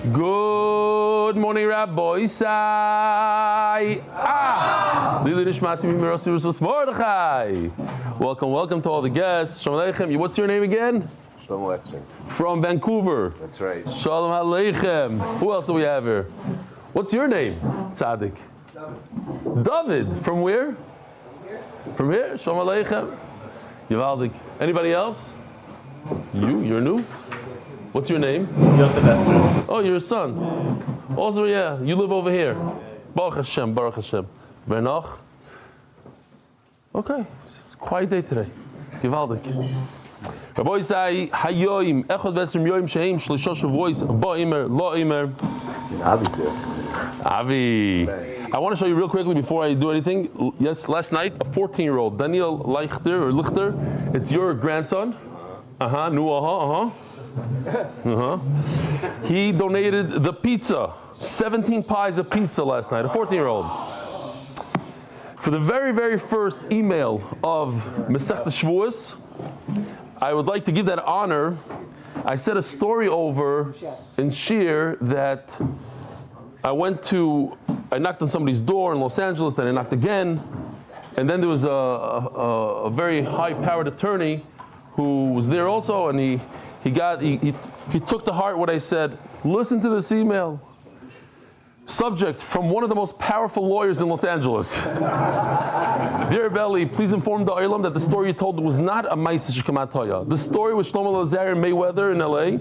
Good morning, Rabbi Isai. Welcome to all the guests. Shalom Aleichem. What's your name again? Shalom Aleichem. From Vancouver. That's right. Shalom Aleichem. Who else do we have here? What's your name? Tzaddik. David. From where? From here. Shalom Aleichem. Yivaldik. Anybody else? You're new? What's your name? Yosef. Oh, you're a son. Also, yeah, you live over here. Baruch Hashem, Baruch Hashem. Birevach. Okay, it's a quiet day today. Givaldik. Rabbi Isai, Hayoim, Echad Vesrim Yoim Sheim, Shlisha Shevuos, Ba'imer, La'imer. Avi's here. Avi. I want to show you real quickly before I do anything. Yes, last night, a 14-year-old, Daniel Lichter, it's your grandson. He donated the pizza, 17 pies of pizza last night, a 14-year-old. For the very, very first email of Masechta Shevuos, I would like to give that honor. I said a story over in Shir that I knocked on somebody's door in Los Angeles, then I knocked again, and then there was a very high-powered attorney who was there also, and he took to heart what I said. Listen to this email. Subject from one of the most powerful lawyers in Los Angeles. Dear Reb Eli, please inform the Olam that the story you told was not a Ma'aseh Shekamat Haya. The story with Shlomo Lazar and Mayweather in LA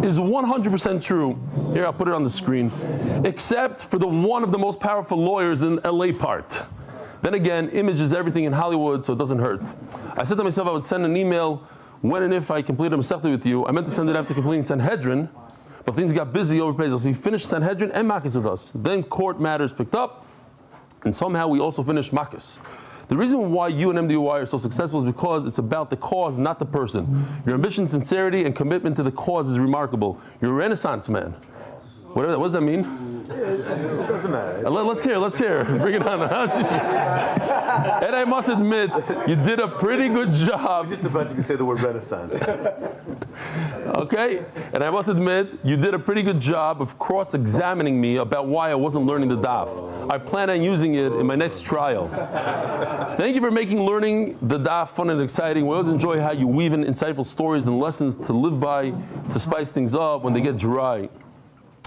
is 100% true. Here, I'll put it on the screen. Except for the one of the most powerful lawyers in LA part. Then again, image is everything in Hollywood, so it doesn't hurt. I said to myself I would send an email when and if I completed a Masechta with you. I meant to send it after completing Sanhedrin, but things got busy over Pesach. So he finished Sanhedrin and Makis with us. Then court matters picked up, and somehow we also finished Makis. The reason why you and MDY are so successful is because it's about the cause, not the person. Your ambition, sincerity, and commitment to the cause is remarkable. You're a Renaissance man. What does that mean? It doesn't matter. Let's hear. Bring it on. And I must admit, you did a pretty good job. Just the best you can say the word Renaissance. Okay? And I must admit, you did a pretty good job of cross-examining me about why I wasn't learning the daf. I plan on using it in my next trial. Thank you for making learning the daf fun and exciting. We always enjoy how you weave in insightful stories and lessons to live by, to spice things up when they get dry.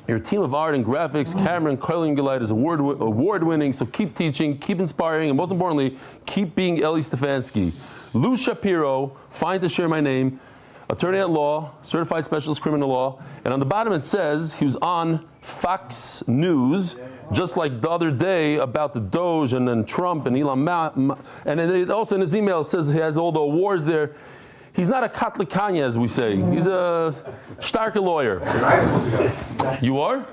Your team of art and graphics, camera and cholei and Gilite is award-winning, so keep teaching, keep inspiring, and most importantly, keep being Eli Stefansky. Lou Shapiro, fine to share my name, attorney at law, certified specialist criminal law, and on the bottom it says he was on Fox News, just like the other day about the Doge and then Trump and Elon Musk, and then also in his email it says he has all the awards there. He's not a Katlikanya, as we say. He's a starker lawyer. You are?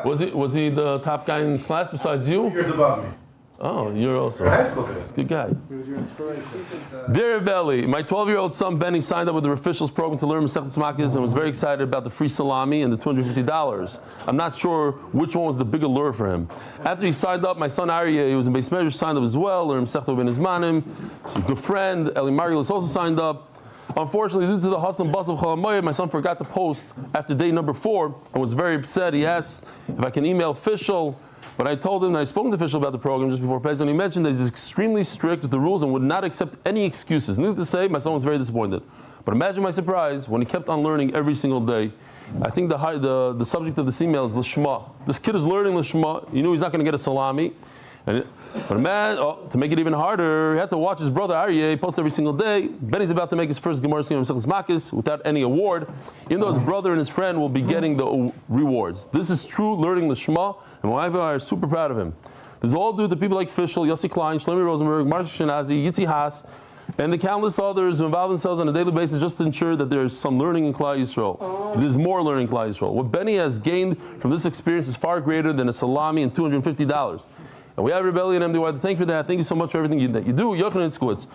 Was he the top guy in class besides you? 2 years above me. Oh, you're also. High school today. Good guy. Dear Reb Eli, my 12-year-old son Benny signed up with the officials program to learn Masechtas Makis and was very excited about the free salami and the $250. I'm not sure which one was the bigger lure for him. After he signed up, my son Aryeh, who was in Beis Medrash, signed up as well. Learned Masechta Ben Izmanim. He's a good friend. Eli Margulis also signed up. Unfortunately, due to the hustle and bustle of Chol HaMoed, my son forgot to post after day number 4 and was very upset. He asked if I can email official, but I told him that I spoke to the official about the program just before Pesach, and he mentioned that he's extremely strict with the rules and would not accept any excuses. Needless to say, my son was very disappointed. But imagine my surprise when he kept on learning every single day. I think the subject of this email is Lishma. This kid is learning Lishma. He knew he's not going to get a salami. But man, to make it even harder, he had to watch his brother Aryeh post every single day. Benny's about to make his first Gemara Siyum Masechtas Makis without any award, even though his brother and his friend will be getting the rewards. This is true learning the Shema, and my wife and I are super proud of him. This is all due to people like Fischl, Yossi Klein, Shlomi Rosenberg, Marshall Shenazi, Yitzi Haas, and the countless others who involve themselves on a daily basis just to ensure that there's some learning in Klal Yisrael. There's more learning in Klal Yisrael. What Benny has gained from this experience is far greater than a salami and $250. And we have Reb Eli and MDY to thank for that. Thank you so much for everything that you do. Yochanan Skowitz.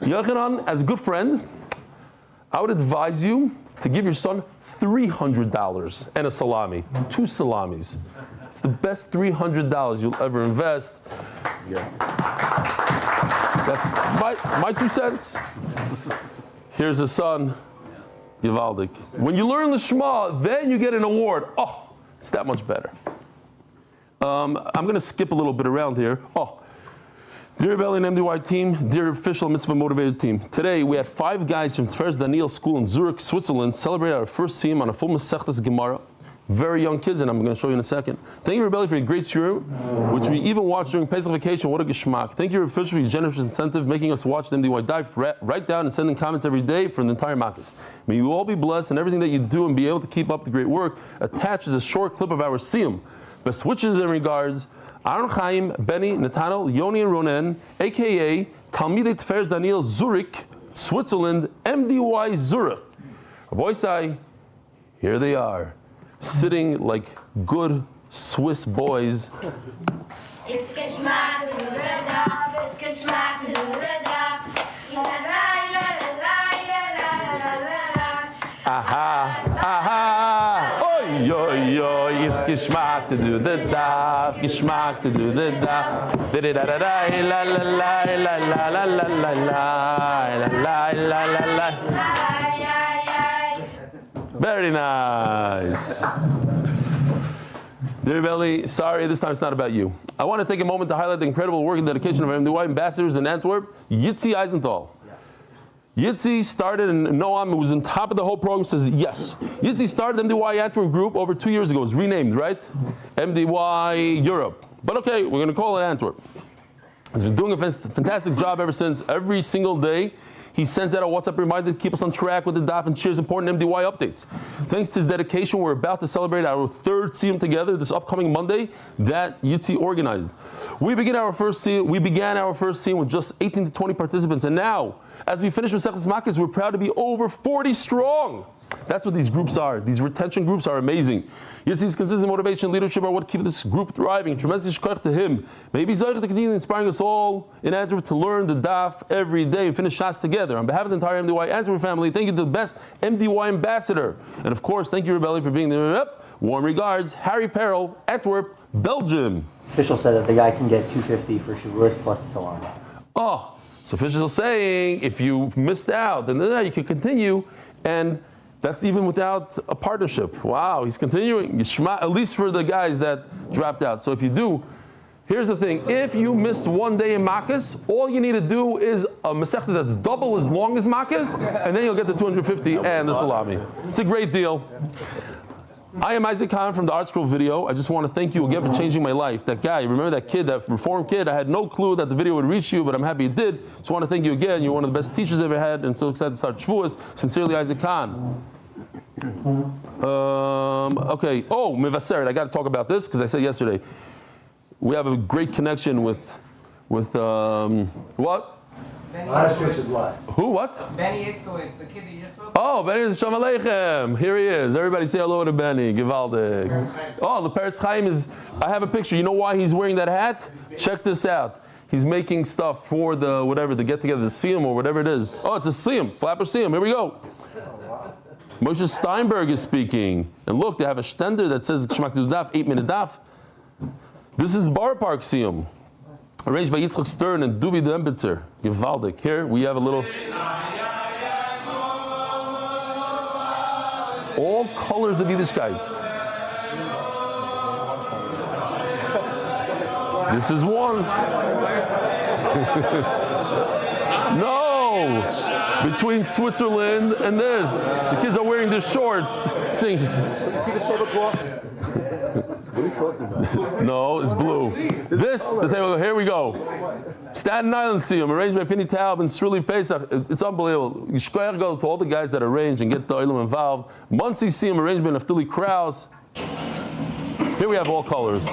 Yochanan, as a good friend, I would advise you to give your son $300 and a salami. 2 salamis. It's the best $300 you'll ever invest. Yeah. That's my 2 cents. Here's his son, Yivaldik. When you learn the Shema, then you get an award. Oh, It's that much better. I'm going to skip a little bit around here. Dear Reb Eli and MDY team, dear official mitzvah motivated team. Today we had 5 guys from Tfer's Daniel School in Zurich, Switzerland, celebrate our first siyum on a full Masechtas Gemara. Very young kids, and I'm going to show you in a second. Thank you, Reb Eli, for your great shiur, which we even watched during Pesach vacation. What a geschmack. Thank you, official, for your generous incentive, making us watch the MDY dive, write down and sending comments every day for the entire Makkos. May you all be blessed, and everything that you do and be able to keep up the great work attaches a short clip of our siyum. Best wishes and regards, Aaron Chaim, Benny, Nathaniel, Yoni and Ronen, a.k.a. Talmidei Tfer's Daniel, Zurich, Switzerland, MDY Zurich. Boysai, here they are, sitting like good Swiss boys. It's geschmack to the daf, it's geschmack to the daf. Aha, aha, oi, oi, oi, it's geschmack to do the daf, geschmack to do the daf. La la la la la la la la la la la la. Very nice. Dear Reb Eli, sorry, this time it's not about you. I want to take a moment to highlight the incredible work and dedication of our MDY ambassadors in Antwerp, Yitzi Eisenthal. Yitzi started, and Noam, who was on top of the whole program, says yes. Yitzi started MDY Antwerp group over 2 years ago. It was renamed, right? MDY Europe. But okay, we're going to call it Antwerp. He's been doing a fantastic job ever since. Every single day, he sends out a WhatsApp reminder to keep us on track with the daf and shares important MDY updates. Thanks to his dedication, we're about to celebrate our 3rd siyum together this upcoming Monday that Yitzi organized. We began our first siyum with just 18 to 20 participants, and now, as we finish with Masechtas Makkos, we're proud to be over 40 strong. That's what these groups are. These retention groups are amazing. Yitzi's consistent motivation and leadership are what keep this group thriving. Tremendous shkoch to him. Maybe Zohar to continue inspiring us all in Antwerp to learn the daf every day and finish Shas together. On behalf of the entire MDY Antwerp family, thank you to the best MDY ambassador. And of course, thank you, Reb Eli, for being there. Warm regards, Harry Perel, Antwerp, Belgium. Official said that the guy can get $250 for Shevuos plus the salami. So official saying if you missed out, then you can continue, and that's even without a partnership. Wow, he's continuing, at least for the guys that dropped out. So if you do, here's the thing, if you missed one day in Makkos, all you need to do is a Masechta that's double as long as Makkos, and then you'll get the 250 and the salami. It's a great deal. I am Isaac Khan from the Art Scroll video. I just want to thank you again for changing my life. That guy, remember that kid, that reformed kid? I had no clue that the video would reach you, but I'm happy it did. So I want to thank you again. You're one of the best teachers I've ever had, and so excited to start Shevuos. Sincerely, Isaac Khan. Okay. Mevaseret. I got to talk about this because I said yesterday. We have a great connection with what? Who? What? Benny Itzko is the kid that you just spoke. Oh, Benny is Shalom Aleichem. Here he is. Everybody say hello to Benny. Givaldik. Oh, the Peretz Chaim is. I have a picture. You know why he's wearing that hat? Check this out. He's making stuff for the whatever, the get together, the siyum or whatever it is. Oh, it's a siyum, flapper siyum. Here we go. Moshe Steinberg is speaking. And look, they have a stender that says Shmak to Daf, 8-minute daf. This is Bar Park siyum. Arranged by Yitzchak Stern and Duvi the Embitzer. Givaldik. Here we have a little. All colors of Yiddishkeit. This is one. No! Between Switzerland and this. The kids are wearing their shorts. Sing. You see the tablecloth? What are you talking about? No, it's blue. This, the table, here we go. Staten Island Siyum, arranged by Penny Taub and Sruli Pesach. It's unbelievable. You should go to all the guys that arrange and get the Olam involved. Muncie Siyum, arranged by Naftali Kraus. Here we have all colors.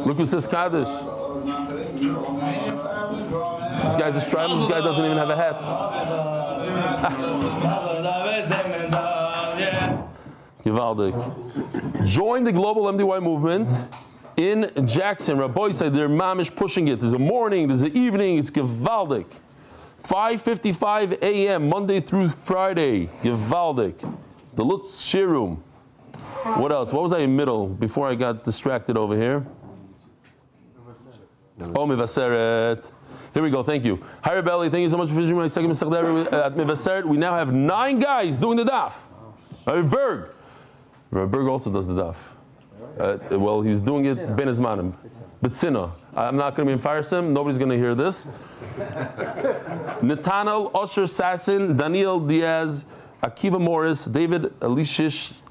Look who says Kaddish. This guy's a strider. This guy doesn't even have a hat. Givaldik. Join the global MDY movement in Jackson. Rabbi said they're mamish pushing it. There's a morning, there's an evening. It's Givaldik. 5:55 a.m. Monday through Friday. Givaldik. The Lutz Shirum. What else? What was I in middle before I got distracted over here? Oh, Mivaseret. Here we go, thank you. Hi, Reb Eli, thank you so much for visiting my second Masechet at Mivaseret. We now have 9 guys doing the daf. Reb Berg also does the daf. Well, he's doing it Ben Azmanim. B'tzina. I'm not going to be embarrassing. Nobody's going to hear this. Nathaniel, Osher Sassin, Daniel Diaz, Akiva Morris, David Elishis,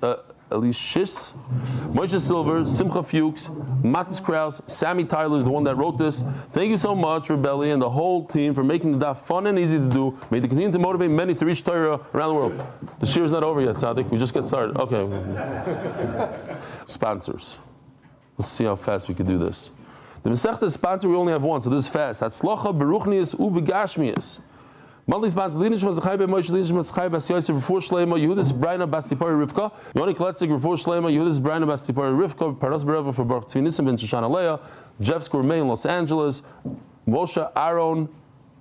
Moshe Silver, Simcha Fuchs, Matis Kraus, Sammy Tyler is the one that wrote this. Thank you so much, Reb Eli, and the whole team for making the daf fun and easy to do. May they continue to motivate many to reach Torah around the world. The shir is not over yet, Tzaddik. We just get started. Okay. Sponsors. Let's see how fast we could do this. The Masechta sponsor, we only have one, so this is fast. Hatzlacha, bruchnius, ubegashmius. Monthly sponsor, Zechariah Moshe, Yosef, Refuah Shleima, Yehudit, Brayna, Rivka, Yoni Klestzick, Refuah Shleima, Yehudit, Brayna, Rivka, Parnasa, Birevach for Baruch, Tzvi, Nissim, and Shoshana, Leah, Jeff's Gourmet in Los Angeles, Moshe Aron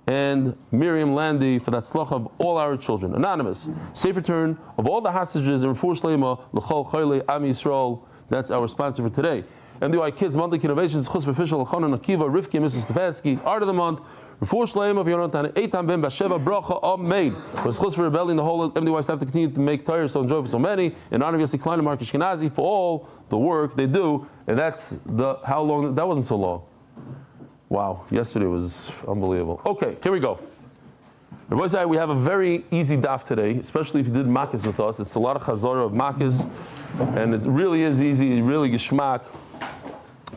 and Miriam Landy for that Hatzlacha of all our children. Anonymous, safe return of all the hostages in Refuah Shleima, lchol, cholei, Am Yisrael. That's our sponsor for today. MDY Kids Monthly Innovations, Chus Official, Lchol, Akiva, Rivki, Mrs. Stefansky, Art of the Month, Refuah Shleima of Yonatan, Eitan Ben Basheva, Bracha, Amen. For Chus for Reb Eli and the whole MDY staff to continue to make Torah so enjoyable for so many, in honor of Yossi Klein and Mark Ashkenazi for all the work they do. And that's how long, that wasn't so long. Wow, yesterday was unbelievable. Okay, here we go. Rabbi, we have a very easy daf today, especially if you did makis with us. It's a lot of chazorah of makis, and it really is easy, really geshmak.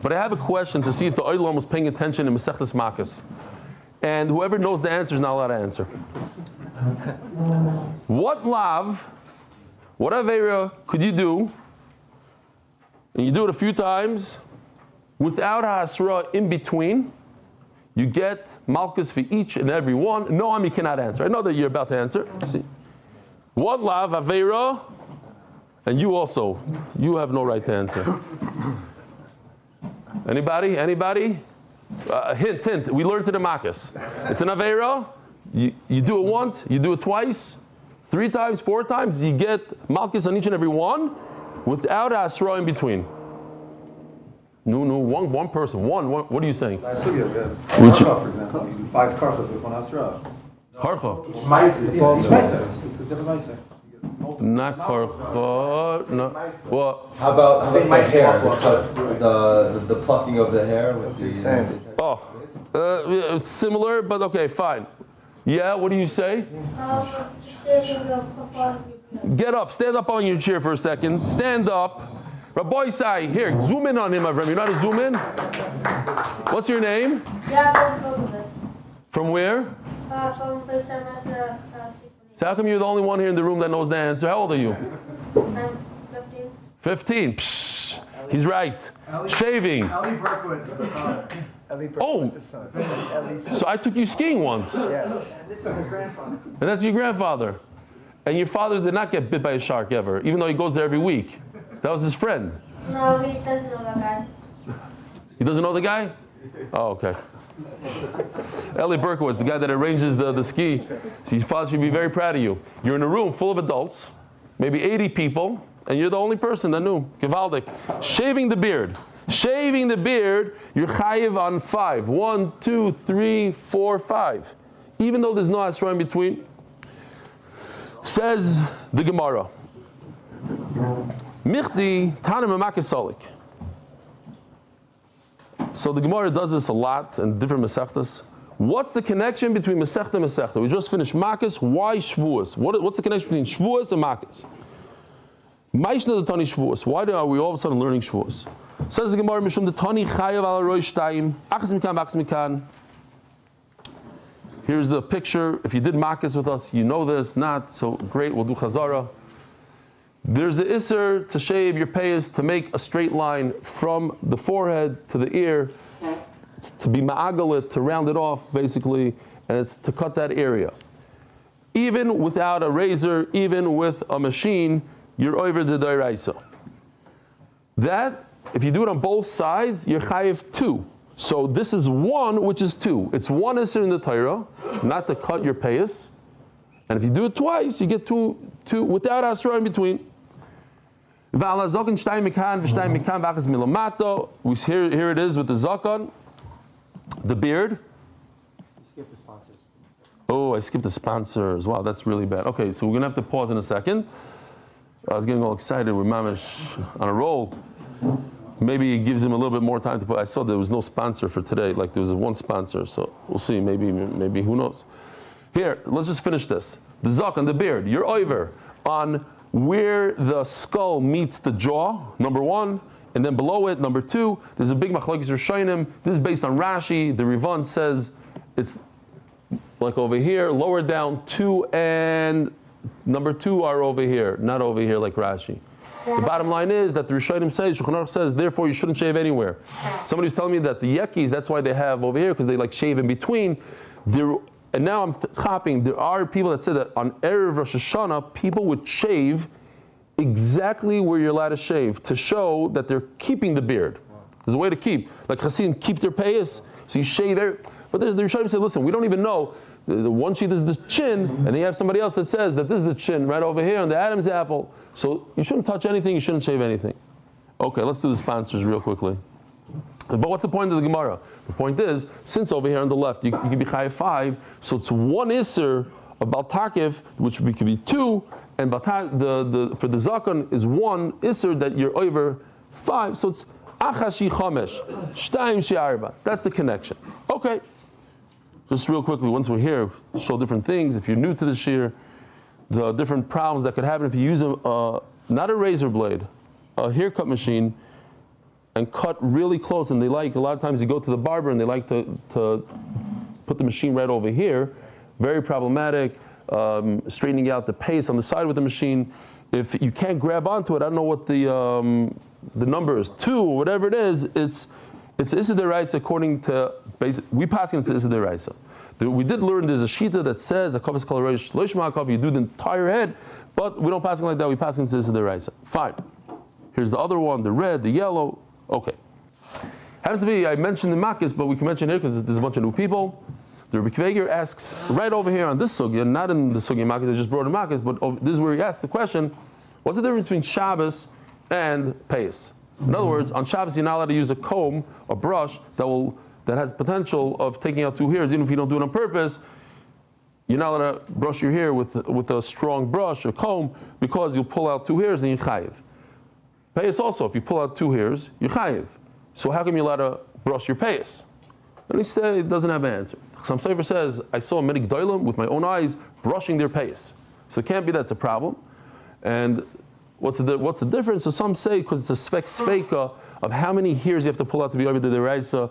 But I have a question to see if the Olam was paying attention in Masechtas Makis. And whoever knows the answer is not allowed to answer. What lav, what avera could you do, and you do it a few times, without a hasra in between, you get malchus for each and every one. No, you cannot answer. I know that you're about to answer. See. What lav, avera, and you also, you have no right to answer. Anybody? Hint. We learned to the makas. It's an avera. You do it once, you do it twice, 3 times, 4 times. You get malchus on each and every one without asra in between. No, one person. One. What are you saying? Karcha, for example. You do 5 karchas with 1 asra. Karcha. It's a different meiser. Not karcha. No. What? How about the hair? The plucking of the hair with the it's similar, but okay, fine. Yeah, what do you say? Get up, stand up on your chair for a second. Stand up. Rabbi Sai, here, zoom in on him, my friend. You know how to zoom in? What's your name? From where? From So how come you're the only one here in the room that knows the answer? How old are you? I'm 15. 15. Psh, he's right. Shaving. Eli Berkowitz is the father. Oh, so I took you skiing once. And this is his grandfather. And that's your grandfather. And your father did not get bit by a shark ever, even though he goes there every week. That was his friend. No, he doesn't know the guy. He doesn't know the guy? Oh, okay. Eli Berkowitz, the guy that arranges the ski. So your father should be very proud of you. You're in a room full of adults, maybe 80 people, and you're the only person that knew. Gevaldik. Shaving the beard. Shaving the beard, you're chayiv on 5. 1, 2, 3, 4, 5. Even though there's no asra in between. Says the Gemara. Michdi tanim amakisolik. So the Gemara does this a lot in different Masechtas. What's the connection between Masechta and Masechta? We just finished Makis. Why Shevuos? What's the connection between Shevuos and Makis? Maishna the Tani Shevuos. Why are we all of a sudden learning Shevuos? Says the Gemara, Mishum the Tani Chayav al Rosh Taim. Achas Mikan, Achas Mikan. Here's the picture. If you did Makis with us, you know this. Not so great. We'll do Chazara. There's the Isser to shave your payas, to make a straight line from the forehead to the ear. It's to be ma'agalit, to round it off, basically, and it's to cut that area. Even without a razor, even with a machine, you're over the dairaisa. That, if you do it on both sides, you're chayiv 2. So this is 1, which is 2. It's 1 Isser in the Torah, not to cut your payas. And if you do it twice, you get 2 without asra in between. Here it is with the zakon. The beard. You skipped the sponsors. Oh, I skipped the sponsors. Wow, that's really bad. Okay, so we're gonna have to pause in a second. I was getting all excited with Mamish on a roll. Maybe it gives him a little bit more time to put. I saw there was no sponsor for today. Like there was one sponsor, so we'll see. Maybe who knows? Here, let's just finish this. The zak on the beard. You're over on where the skull meets the jaw. Number one. And then below it, number two, there's a big machlokes rishonim. This is based on Rashi. The Rivan says it's like over here, lower down, 2 and number 2 are over here, not over here like Rashi. The bottom line is that the rishonim says, Shulchan Aruch says, therefore you shouldn't shave anywhere. Somebody was telling me that the yekis, that's why they have over here, because they like shave in between. And now I'm copying. There are people that say that on Erev Rosh Hashanah, people would shave exactly where you're allowed to shave to show that they're keeping the beard. There's a way to keep. Like Chassidim keep their payas, so you shave but the Rishonim say, listen, we don't even know. The one sheet is the chin, and then you have somebody else that says that this is the chin right over here on the Adam's apple. So you shouldn't touch anything, you shouldn't shave anything. Okay, let's do the sponsors real quickly. But what's the point of the Gemara? The point is, since over here on the left, you can be chayav 5, so it's 1 iser of Baltakif, which could be 2, and for the zakon is 1 iser that you're over 5, so it's achashi chamesh, shtayim she'arba. That's the connection. Okay. Just real quickly, once we're here, show different things. If you're new to this year, the different problems that could happen if you use not a razor blade, a haircut machine, and cut really close. And a lot of times you go to the barber and they like to put the machine right over here. Very problematic. Straightening out the paste on the side with the machine. If you can't grab onto it, I don't know what the number is, 2 or whatever it is. It's Issa Deraisa according to basic. We pass into Issa Deraisa. We did learn there's a shita that says a kavas cholei shleima, you do the entire head, but we don't pass it like that. We pass into Issa Deraisa. Fine. Here's the other one, the red, the yellow. Okay. Happens to be I mentioned the makis, but we can mention it because there's a bunch of new people. The Rebbe Kveger asks right over here on this sugya, not in the sugya makis I just brought in makis, but this is where he asks the question: what's the difference between Shabbos and Payas? In other words, on Shabbos you're not allowed to use a comb, a brush that has potential of taking out 2 hairs, even if you don't do it on purpose. You're not allowed to brush your hair with a strong brush or comb because you'll pull out 2 hairs and you're chayiv. Payas also, if you pull out 2 hairs, you're chayiv. So how come you're allowed to brush your payas? And he doesn't have an answer. Some Sefer says, I saw many gdolim with my own eyes brushing their payas. So it can't be that's a problem. And what's the difference? So some say because it's a sveka of how many hairs you have to pull out to be over the deraisa,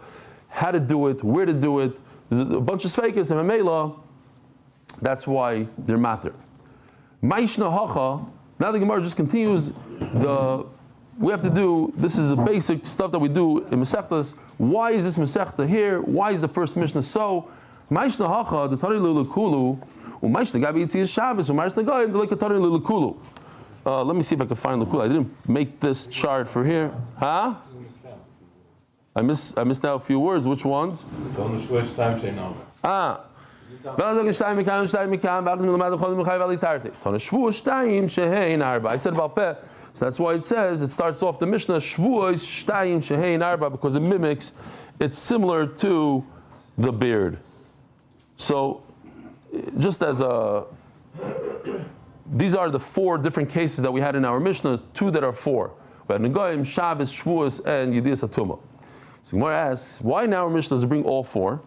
how to do it, where to do it. There's a bunch of svekas and mamela. That's why they're matter. Maishna hacha. Now the Gemara just continues. We have to do. This is the basic stuff that we do in Masechtas. Why is this Masechta here? Why is the first Mishnah so? Maishna hacha the tari lulukulu. Umaishna gabi yitzias Shabbos. Umaishna gabi like a tari lulukulu. Let me see if I can find the cool. I didn't make this chart for here. Huh? I missed out a few words. Which ones? Ah. I said about peh. So that's why it says, it starts off the Mishnah, Shevuos shtayim shehein arba, because it mimics, it's similar to the beard. So, just as these are the 4 different cases that we had in our Mishnah, 2 that are 4. We had Negoim, Shabbos, Shevuos, and Yedias HaTumah. So Gemara asks, why in our Mishnah does it bring all 4?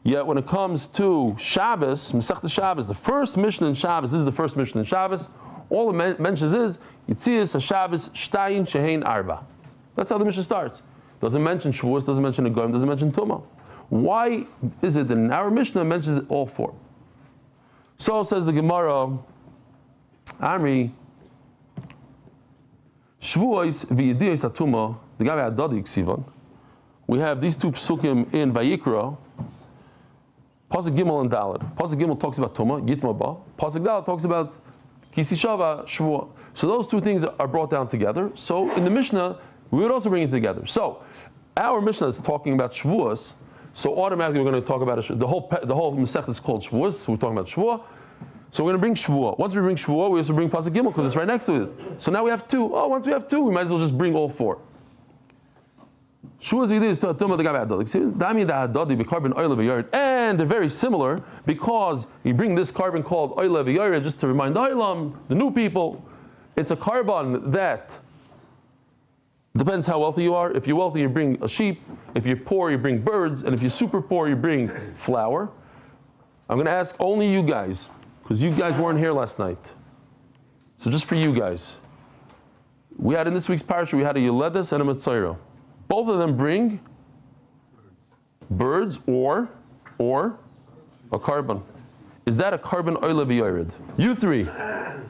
Yet when it comes to Shabbos, Masechta Shabbos, the first Mishnah in Shabbos, this is the first Mishnah in Shabbos, all it mentions is Yitzias HaShabbos Shtayim Shehein Arba. That's how the Mishnah starts. Doesn't mention Shavuos, doesn't mention Negoim, doesn't mention Tumah. Why is it that in our Mishnah mentions all 4? So says the Gemara, Amri, Shevuos v'Yedias HaTumah, the guy had Dadi Ksivan. We have these 2 psukim in Vayikra. Pasuk Gimel and Daled. Pasuk Gimel talks about Tumah, Yitma Ba. Pasuk Daled talks about Kisi Shava, Shvuah. So those 2 things are brought down together. So in the Mishnah, we would also bring it together. So our Mishnah is talking about Shevuos. So automatically we're going to talk about the whole Masechta is called Shevuos. So we're talking about Shvuah. So we're going to bring Shvuah. Once we bring Shvuah, we also bring Pasuk Gimel because it's right next to it. So now we have 2. Once we have 2, we might as well just bring all 4. And they're very similar because you bring this carbon called oile v'yored just to remind the new people. It's a carbon that depends how wealthy you are. If you're wealthy, you bring a sheep. If you're poor, you bring birds. And if you're super poor, you bring flour. I'm going to ask only you guys, because you guys weren't here last night. So just for you guys. We had in this week's parasha, we had a Yoledes and a Metzora. Both of them bring birds or a carbon. Is that a carbon oile v'yored? You three. No.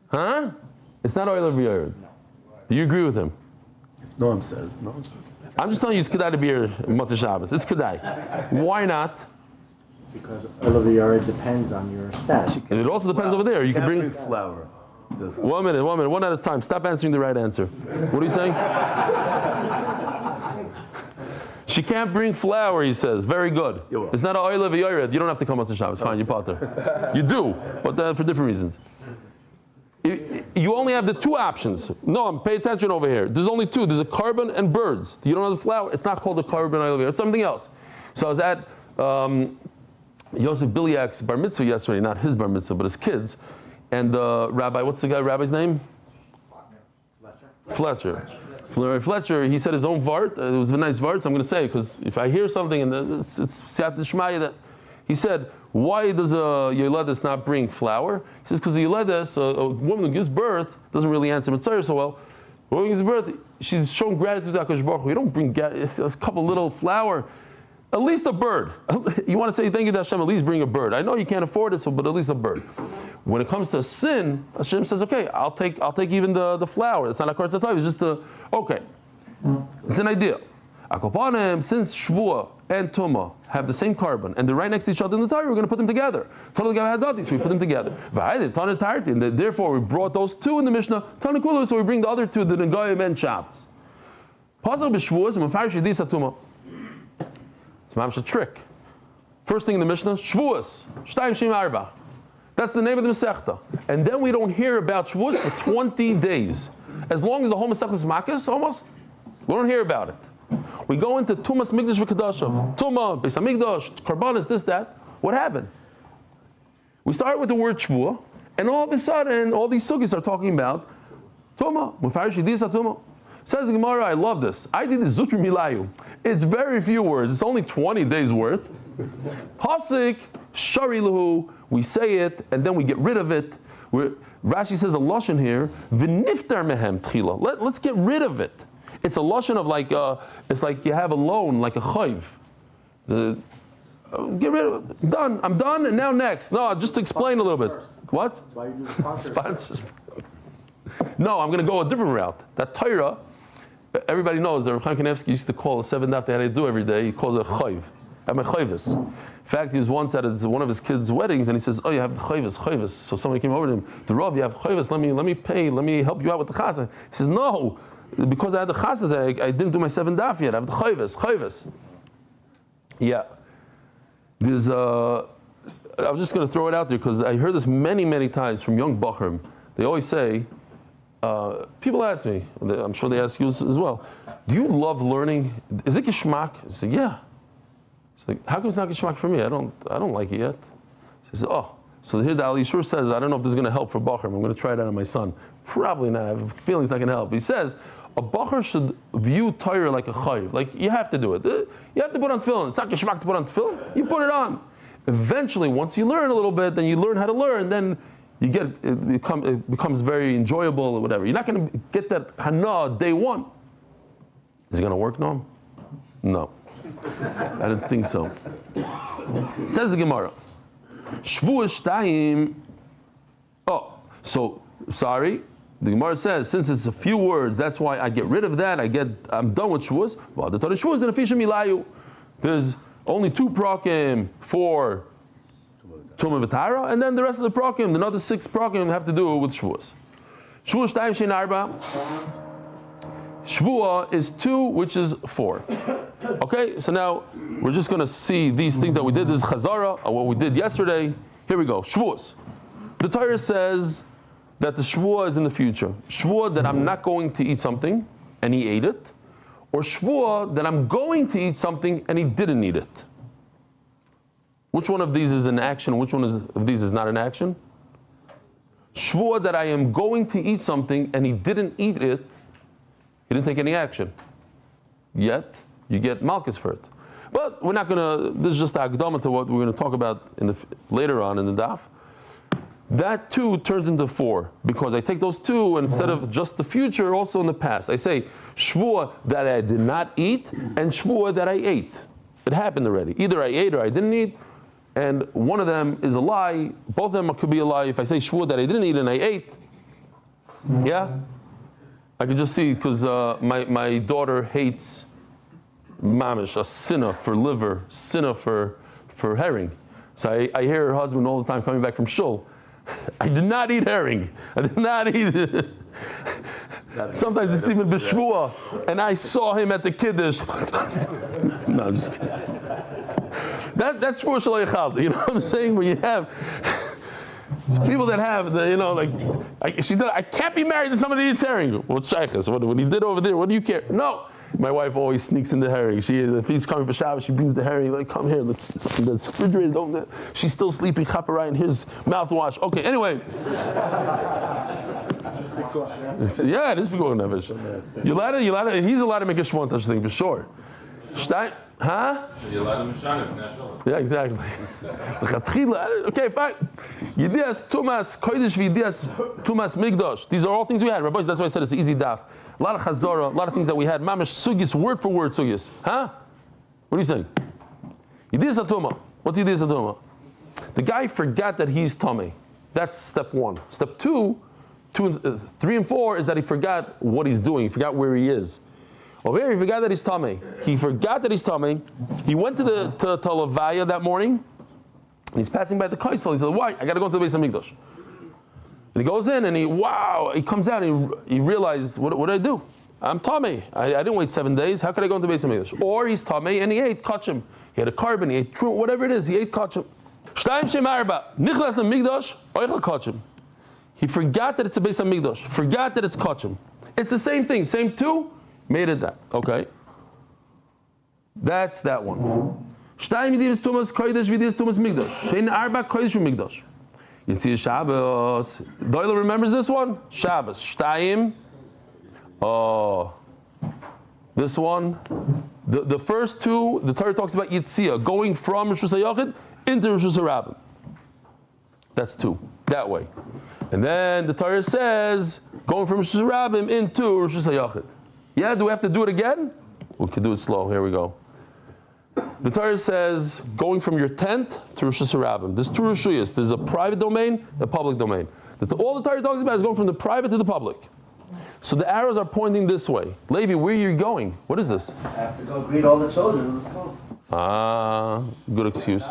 Huh? It's not oile v'yored. No. Do you agree with him? Noam says. No. I'm just telling you it's kedai to be here Motzei Shabbos. It's kedai. Why not? Because oil v'yored depends on your status. And it also depends over there. You can bring flour. 1 minute, one at a time. Stop answering the right answer. What are you saying? She can't bring flour, he says. Very good. It's not an oil v'yored. You don't have to come on to Shabbos. Fine, you're potter. You do, but for different reasons. You only have the two options. No, pay attention over here. There's only two. There's a carbon and birds. You don't have the flour. It's not called a carbon oil v'yored. It's something else. So I was at Yosef Biliak's bar mitzvah yesterday. Not his bar mitzvah, but his kids. And the rabbi, what's the rabbi's name? Fletcher. Fletcher, he said his own vart. It was a nice vart, so I'm going to say it, because if I hear something and it's Siyat D'Shmaya, that he said, why does a Yoledes not bring flour? He says, because a Yoledes, a woman who gives birth, doesn't really answer Mitzvah so well. A woman who gives birth, she's showing gratitude to HaKadosh Baruch Hu. You don't bring a couple little flour. At least a bird. You want to say thank you to Hashem, at least bring a bird. I know you can't afford it, but at least a bird. When it comes to sin, Hashem says, okay, I'll take even the flour. It's not a kortz hatayv, it's just okay. It's an idea. Since Shevuah and Tumah have the same carbon and they're right next to each other in the Torah, we're going to put them together. So we put them together. And therefore we brought those two in the Mishnah, so we bring the other two, the Negoyim and Shabbos. It's a trick. First thing in the Mishnah, Shevuos, Shtayim Shem Arba. That's the name of the Masechta. And then we don't hear about Shevuos for 20 days. As long as the whole Masechta is Makkos, almost, we don't hear about it. We go into Tumas Mikdash V'Kedashah, Tumah, Beis Hamikdash, Karbanis, this, that. What happened? We start with the word Shevuah, and all of a sudden, all these sugis are talking about Tumah, Mufarish Yidisa Tumah. Says the Gemara, I love this. I did the Zutri Milayu. It's very few words. It's only 20 days worth. Hasik, Shari Lahu. We say it, and then we get rid of it. Rashi says a lashon here. V'niftar mehem tchila. Let's get rid of it. It's a lashon of like, it's like you have a loan, like a chayv. Get rid of it. Done. I'm done, and now next. No, just to explain a little bit. What? That's why you do the sponsors. No, I'm going to go a different route. That Torah, everybody knows that Reb Chaim used to call a 7 daf they had to do every day. He calls it a chayv. I'm a chayvis. In fact, he was once at one of his kids' weddings, and he says, "Oh, you have chayvis." So somebody came over to him, "The Rav, you have chayvis. Let me pay. Let me help you out with the chasa." He says, "No, because I had the chasa, I didn't do my 7 daf yet. I have the chayvis." Yeah. There's I'm just going to throw it out there because I heard this many times from young bachrim. They always say, people ask me, I'm sure they ask you as well, do you love learning? Is it geschmack? I say, yeah. It's like, how come it's not geschmack for me? I don't like it yet. She says, oh. So here the Ali Shur says, I don't know if this is going to help for bachrim. I'm going to try it out on my son. Probably not. I have a feeling it's not going to help. But he says, a bachar should view Torah like a chayv. Like, you have to do it. You have to put on tefillin. It's not geschmack to put on tefillin. You put it on. Eventually, once you learn a little bit, then you learn how to learn, then you get it becomes very enjoyable or whatever. You're not going to get that hana day one. Is it going to work, Noam? No. I didn't think so. Says the Gemara. Shevuos shtayim. Oh, so sorry. The Gemara says since it's a few words, that's why I get rid of that. I'm done with Shevuos. Well, the Torah Shevuos and Afisha Milayu. There's only 2 prakim for Tumah V'Tara, and then the rest of the prakim, another 6 prakim, have to do with Shevuos. Shevuos Shtayim Shein Arba. Shevuah is 2, which is 4. Okay, so now we're just going to see these things that we did. This is Chazara, or what we did yesterday. Here we go. Shevuos. The Torah says that the Shevuah is in the future. Shevuah that I'm not going to eat something, and he ate it, or shvuah that I'm going to eat something and he didn't eat it? Which one of these is an action? Which one of these is not an action? Shvuah that I am going to eat something and he didn't eat it, he didn't take any action. Yet, you get malchus for it. But we're not going to, this is just the akdama to what we're going to talk about later on in the daf. That 2 turns into 4, because I take those 2 and instead of just the future, also in the past. I say shvuah that I did not eat and shvuah that I ate. It happened already. Either I ate or I didn't eat, and one of them is a lie. Both of them could be a lie. If I say shvuah that I didn't eat and I ate, yeah, I can just see, because my daughter hates mamish, a sinner for liver, sinner for herring. So I hear her husband all the time coming back from shul. I did not eat herring. I did not eat it. Sometimes it's even b'shvuah, and I saw him at the kiddush. No, I'm just kidding. That's for sheleima. You know what I'm saying? When you have people that have the, I can't be married to somebody that eats herring. What's shaykhs? What he did over there? What do you care? No. My wife always sneaks in the herring. If he's coming for Shabbos, she brings the herring. Like, come here, let's refrigerator. She's still sleeping. Chaparai in his mouthwash. Okay, anyway. Yeah, it is because nefesh. He's allowed to make a shvuah on such a thing for sure. Huh? You're allowed to mishane, national. Yeah, exactly. Okay, fine. Yidias tumas kodesh v'yidias tumas migdosh. These are all things we had. Rabbi, that's why I said it's an easy daf. A lot of chazara, a lot of things that we had. Mamish sugis, word for word sugis. Huh? What are you saying? Yidias atuma. What's yidias atuma? The guy forgot that he's tummy. That's step 1. Step 2, 3 and 4 is that he forgot what he's doing. He forgot where he is. Over here, he forgot that he's tummy. He forgot that he's tummy. He went to Levaya that morning. And he's passing by the kaisel. He said, "Why? I got to go to the Beis Hamikdash." And he goes in and he comes out and he realized, what did I do? I'm tummy. I didn't wait 7 days. How could I go into the Beis Hamikdash? Or he's tummy and he ate kachim. He had a carbon. He ate true, whatever it is. He ate kachim. He forgot that it's a Beis Hamikdash. Forgot that it's kachim. It's the same thing. Same 2. Made it that. Okay. That's that one. Shtayim yidiyas tumas kodesh v'yidiyas tumas migdash. Shein arba kodesh u'migdash. Yitzir Shabbos. Doyle remembers this one? Shabbos. Shtayim. Oh. This one. The first 2, the Torah talks about Yitzia, going from Rosh Hashanah into Rosh Hashanah. That's 2. That way. And then the Torah says, going from Rosh Hashanah into Rosh Hashanah. Yeah, do we have to do it again? We can do it slow. Here we go. The Torah says, going from your tent to Rosh Hashanah. There's 2 Rishuyas. There's a private domain, a public domain. All the Torah talks about is going from the private to the public. So the arrows are pointing this way. Levi, where are you going? What is this? I have to go greet all the children in the school. Ah, good excuse.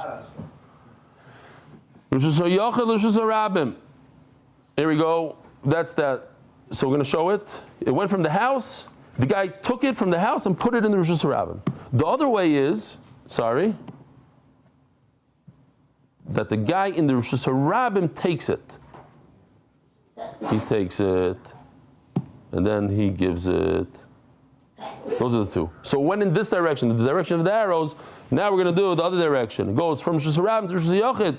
Rosh Hashanah, Rosh Hashanah. Here we go. That's that. So we're going to show it. It went from the house. The guy took it from the house and put it in the Rosh Hashanah. The other way is, that the guy in the Rosh Hashanah takes it. He takes it, and then he gives it. Those are the 2. So when in this direction, the direction of the arrows, now we're going to do the other direction. It goes from Rosh Hashanah to Rosh Hashanah.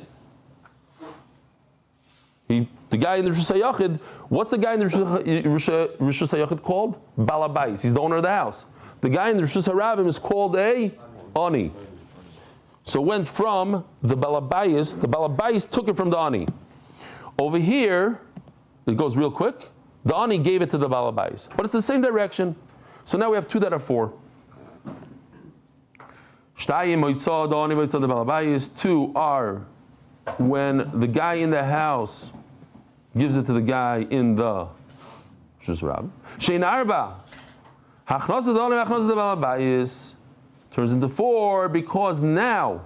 The guy in the Rosh Hashanah, what's the guy in the Rosh Hashanah called? Balabais. He's the owner of the house. The guy in the Rosh Hashanah is called a ani. So it went from the Balabais took it from the ani. Over here, it goes real quick. The ani gave it to the Balabais. But it's the same direction. So now we have 2 that are 4. 2 are when the guy in the house gives it to the guy in the Shusrab. Shein Arba. Turns into 4 because now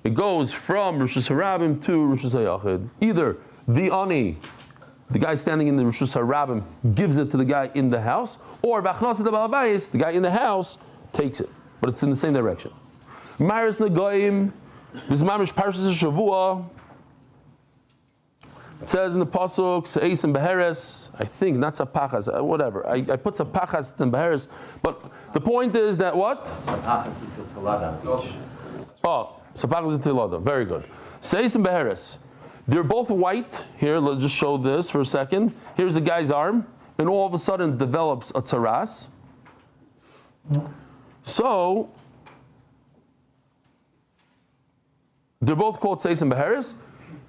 it goes from Rosh Hashanah to Rosh Hashanah. Either the ani, the guy standing in the Rosh Hashanah, gives it to the guy in the house, or the guy in the house takes it. But it's in the same direction. Maris Nagoyim, this Mamish Parshas Shevuos. It says in the pasuk, Seis and Beheres, I think, not Sapachas, whatever. I put Sapachas and Beheres, but the point is that what? Sapachas is the Tolada. Oh, Sapachas and Tilada, very good. Seis and Beheres, they're both white. Here, let's just show this for a second. Here's a guy's arm, and all of a sudden develops a tzaras. So, they're both called Seis and Beheres.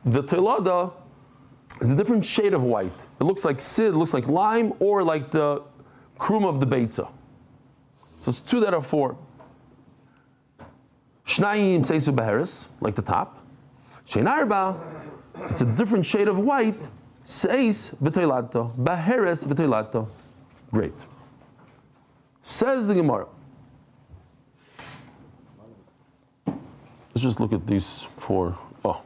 The Tilada is a different shade of white. It looks like sid, looks like lime, or like the krum of the beitza. So it's 2 that are 4. Shnayim seisu beheres, like the top. Shein arba, it's a different shade of white. Seis v'toilato, beheres v'toilato. Great. Says the Gemara. Let's just look at these 4. Oh.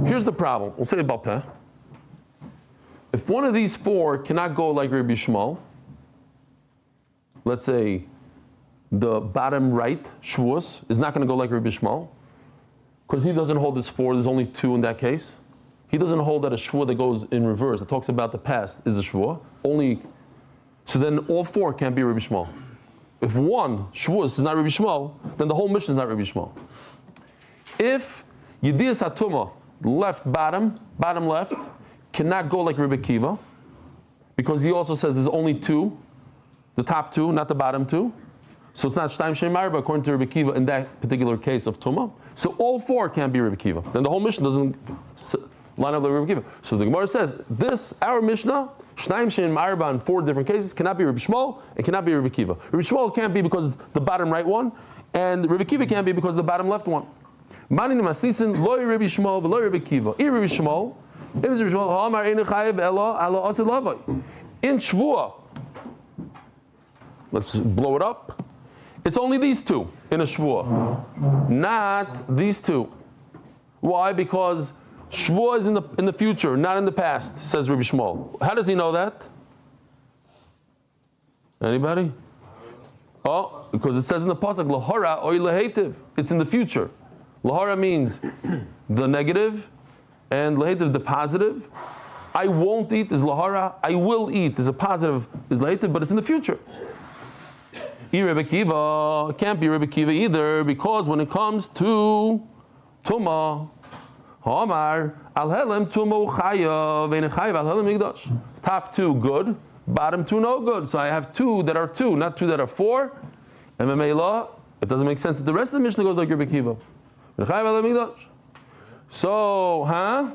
Here's the problem. We'll say about Peh. If one of these 4 cannot go like Rabbi Shmuel, let's say the bottom right, Shevuos, is not going to go like Rabbi Shmuel, because he doesn't hold this 4, there's only 2 in that case. He doesn't hold that a Shevuah that goes in reverse, that talks about the past, is a Shevuah. So then all 4 can't be Rabbi Shmuel. If one Shevuos is not Rabbi Shmuel, then the whole mission is not Rabbi Shmuel. If Yedias HaTumah, left bottom left, cannot go like Rebbe Kiva, because he also says there's only 2, the top 2, not the bottom 2. So it's not Shtaim Shein Marba according to Rebbe Kiva in that particular case of Tumah. So all 4 can't be Rebbe Kiva. Then the whole mission doesn't line up like Rebbe Kiva. So the Gemara says, our Mishnah, Shtaim Shein Marba in 4 different cases, cannot be Rebbe Shmuel and cannot be Rebbe Kiva. Rebbe Shmuel can't be because it's the bottom right one, and Rebbe Kiva can't be because the bottom left one. Manin masnisin loy Rebbe Shmuel v'loy Rebbe Kiva. Rebbe Shmuel, if it's Rebbe Shmuel, ha'amar einu chayev elo ala osid lavai. In Shevuah, let's blow it up. It's only these 2 in a Shevuah, not these 2. Why? Because Shevuah is in the future, not in the past, says Rebbe Shmuel. How does he know that? Anybody? Oh, because it says in the pasuk, lahora oy lehetiv. It's in the future. Lahara means the negative, and lehetiv the positive. I won't eat is lahara. I will eat is a positive, is lehetiv, but it's in the future. Rebbe Kiva can't be Rebbe Kiva either, because when it comes to Tumah, Ha'amar al-helem Tumah u'chayav v'enechayav al-helem migdash. Top 2 good, bottom 2 no good. So I have 2 that are 2, not 2 that are 4. And Memela, it doesn't make sense that the rest of the Mishnah goes like Rebbe Kiva. So, huh?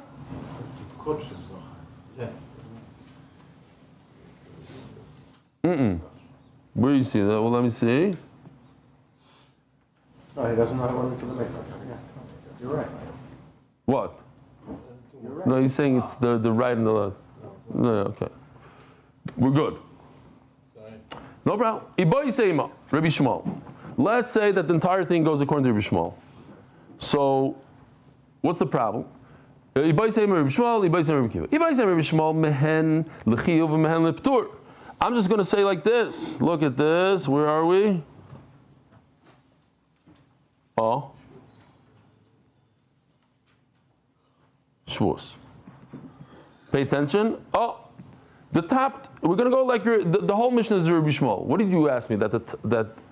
Where do you see that? Well, let me see. No, he doesn't know how to the mikvah. You're right. What? No, he's saying it's the right and the left. No, okay. We're good. No problem. Iboy Seima, Rabbi Shmuel. Let's say that the entire thing goes according to Rabbi Shmuel. So, what's the problem? Iboy Seima Rabbi Shmuel, Iboy Seima Rabbi Kiva. Iboy Seima Rabbi Shmuel, mehen l'chiyuv mehen l'ptur. I'm just going to say like this. Look at this. Where are we? Oh. Shevuos. Pay attention. Oh. The top, we're going to go like the whole mission is Rabbi Shmuel. What did you ask me? That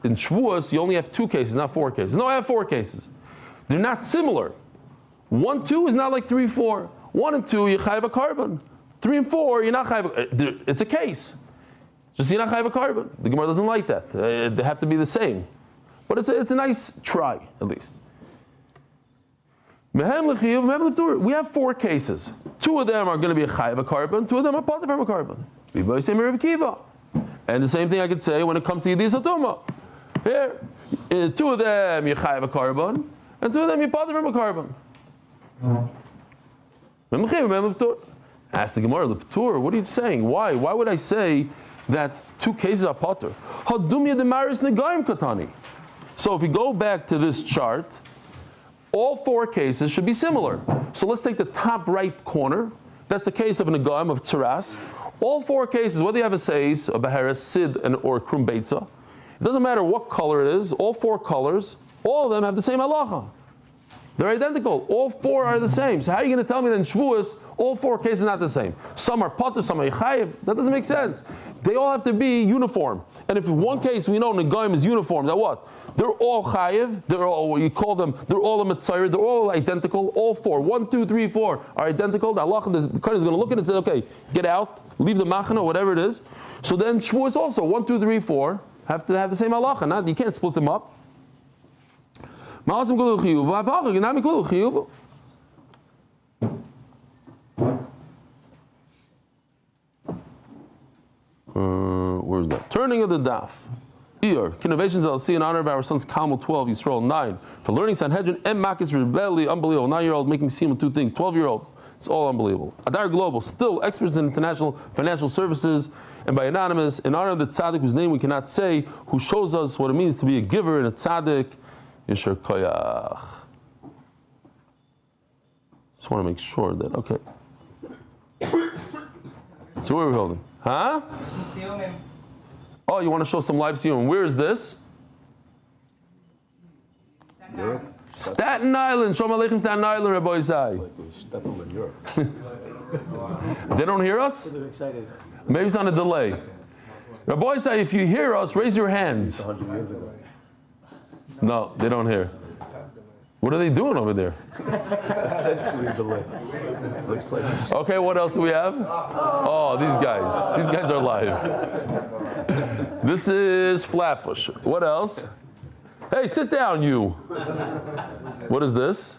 in Shevuos you only have 2 cases, not 4 cases. No, I have 4 cases. They're not similar. 1, 2 is not like 3, 4. 1 and 2, you chayav a carbon. 3 and 4, you're not chayav. It's a case. Just you're not chayav a carbon. The Gemara doesn't like that. They have to be the same. But it's a nice try, at least. We have 4 cases. 2 of them are going to be a chayav a carbon. 2 of them are part of a carbon. And the same thing I could say when it comes to Yedis HaTumah. Here, 2 of them you chayav a carbon, and 2 of them you part of a carbon. Ask the Gemara, the Ptur, what are you saying? Why? Why would I say that 2 cases are potter? So if we go back to this chart, all 4 cases should be similar. So let's take the top right corner. That's the case of a Negaim of Tzaras. All 4 cases, whether you have a Seis, a Beheres, Sid, or Krum Beitza, it doesn't matter what color it is, all 4 colors, all of them have the same halacha. They're identical. All 4 are the same. So how are you going to tell me that in Shevuos, all 4 cases are not the same? Some are potter, some are chayiv. That doesn't make sense. They all have to be uniform. And if in one case we know Negoim is uniform, that what? They're all chayiv. They're all what you call them. They're all a mitzayir. They're all identical. All 4, 1, 2, 3, 4 are identical. The halacha, the kohen is going to look at it and say, okay, get out, leave the machana, whatever it is. So then Shevuos also 1, 2, 3, 4 have to have the same halacha. Not you can't split them up. Where's that? Turning of the daf. Innovations I'll see in honor of our sons Kamel 12, Yisrael 9. For learning Sanhedrin and Makis Reb Eli, unbelievable. 9-year-old making Siyum 2 things. 12-year-old, it's all unbelievable. Adar Global, still experts in international financial services, and by anonymous, in honor of the tzaddik whose name we cannot say, who shows us what it means to be a giver and a tzaddik. Yisher koyach. Just want to make sure that, okay. So where are we holding? Huh? Oh, you want to show some live Siyum. Where is this? Staten Island. Shalom Aleichem, Staten Island, Reb Eli. They don't hear us? They're excited. Maybe it's on a delay. Reb Eli, if you hear us, raise your hands. 100 years ago. No, they don't hear. What are they doing over there? Essentially delay. Looks like. Okay, what else do we have? Oh, these guys. These guys are live. This is Flatbush. What else? Hey, sit down, you. What is this?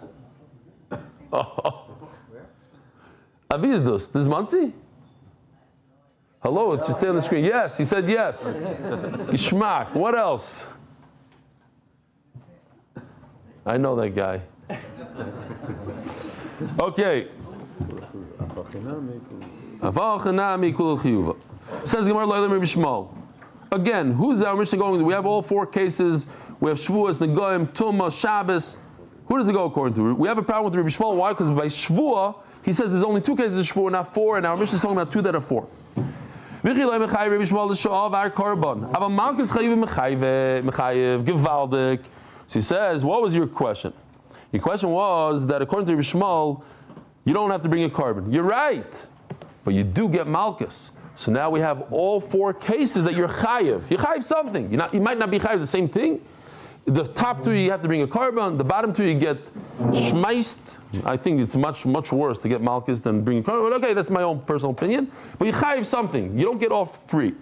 Oh. Avizdus. This is Muncie? Hello, it should say on the screen. Yes, he said yes. Ishmak. What else? I know that guy. Okay. Says Gemara Leila Reb Shmuel. Again, who's our Mishnah going to? We have all 4 cases. We have Shevuos, Negoim, Tumah, Shabbos. Who does it go according to? We have a problem with Reb Shmuel. Why? Because by Shvuah, he says there's only 2 cases of Shvuah, not 4, and our Mishnah is talking about 2 that are 4. So he says, what was your question? Your question was that according to Reb Shmuel, you don't have to bring a carbon. You're right, but you do get malchus. So now we have all 4 cases that you're chayiv. You chayiv something. You might not be chayiv the same thing. The top 2 you have to bring a carbon. The bottom 2 you get shmeist. I think it's much worse to get malchus than bring a carbon. But okay, that's my own personal opinion. But you chayiv something. You don't get off free.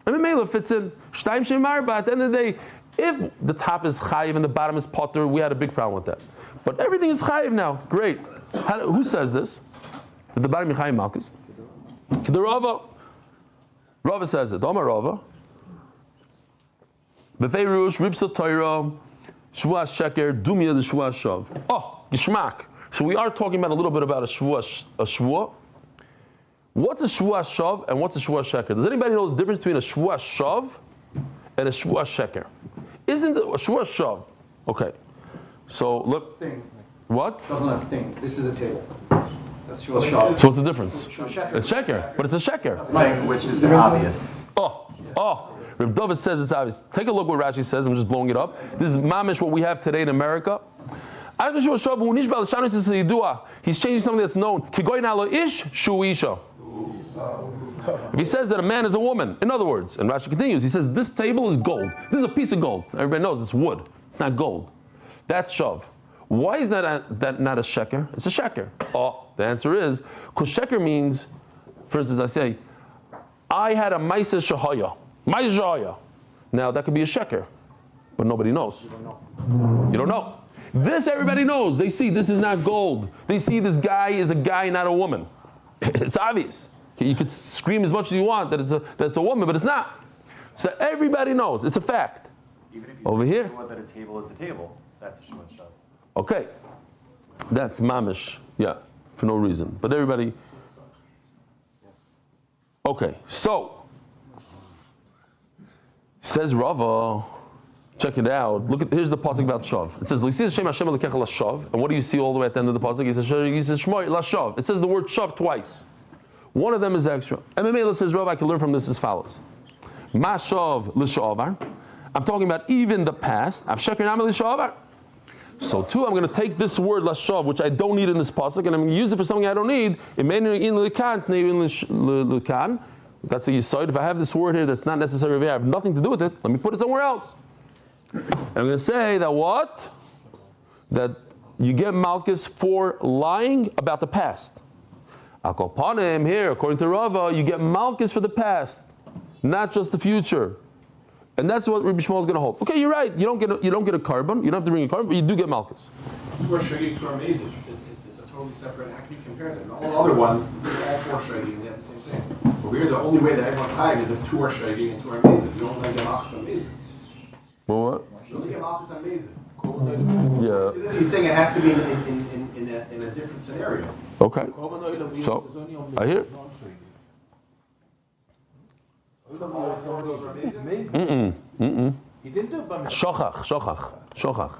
And the mela fits in. Shtaim shemar. But at the end of the day, if the top is chayiv and the bottom is potter, we had a big problem with that. But everything is chayiv now. Great. Who says this? That the bottom is chayiv malchus. The Rava says it. Omar Rava. Befeirush ribsa Torah shvuas sheker dumia the shvuas shav. Oh, gishmak. So we are talking about a little bit about a shvuah. What's a shvuas shav and what's a shvuas sheker? Does anybody know the difference between a shvuas shav and a shvuas sheker? Isn't it a shvuas shav? Okay. So look. Thing. What? That's not a thing. This is a table. That's Shevuos Shav. So what's the difference? It's sheker, but it's a sheker. Which is obvious. Oh. Reb David says it's obvious. Take a look what Rashi says. I'm just blowing it up. This is mamish what we have today in America. He's changing something that's known. If he says that a man is a woman, in other words, and Rashi continues, he says this table is gold. This is a piece of gold. Everybody knows it's wood. It's not gold. That's shav. Why is that not a sheker? It's a sheker. Oh, the answer is because sheker means, for instance, I say, I had a maisa shahaya. Maisa shahaya. Now that could be a sheker, but nobody knows. You don't know. This everybody knows. They see this is not gold. They see this guy is a guy, not a woman. It's obvious. You could scream as much as you want that it's a woman, but it's not. So everybody knows. It's a fact. Even if you over here, that a table is a table, that's a Shevuos Shav. Okay, that's mamish. Yeah, for no reason. But everybody. Okay, so says Rava. Check it out. Look at here's the pasuk about shav. It says L'sis Shem Hashem Elokecha Lashav. And what do you see all the way at the end of the pasuk? He says Shmoy Lashav. It says the word shav twice. One of them is extra. And Mamela says Rava, I can learn from this as follows. Ma shav l'shavar. I'm talking about even the past. Av sheker nam l'shavar. So two, I'm going to take this word lashav, which I don't need in this pasuk, and I'm going to use it for something I don't need. That's a yisod. If I have this word here that's not necessary, I have nothing to do with it, let me put it somewhere else. And I'm going to say that what? That you get malchus for lying about the past. Akopanim here, according to Rava, you get malchus for the past, not just the future. And that's what Rabbi Shmuel is going to hold. Okay, you're right. You don't get a carbon. You don't have to bring a carbon, but you do get malchus. Two are shaggy, two are amazing. It's a totally separate. How can you compare them? All the other ones, they're all four shaggy, and they have the same thing. But we're the only way that everyone's tied is if two are shaggy and two are amazing. You don't let get malchus amazing. Well, what? You only get malchus amazing. Yeah. He's saying it has to be in a different scenario. Okay. So, I hear. All four of those are amazing. He didn't do it by mistake. Shochach.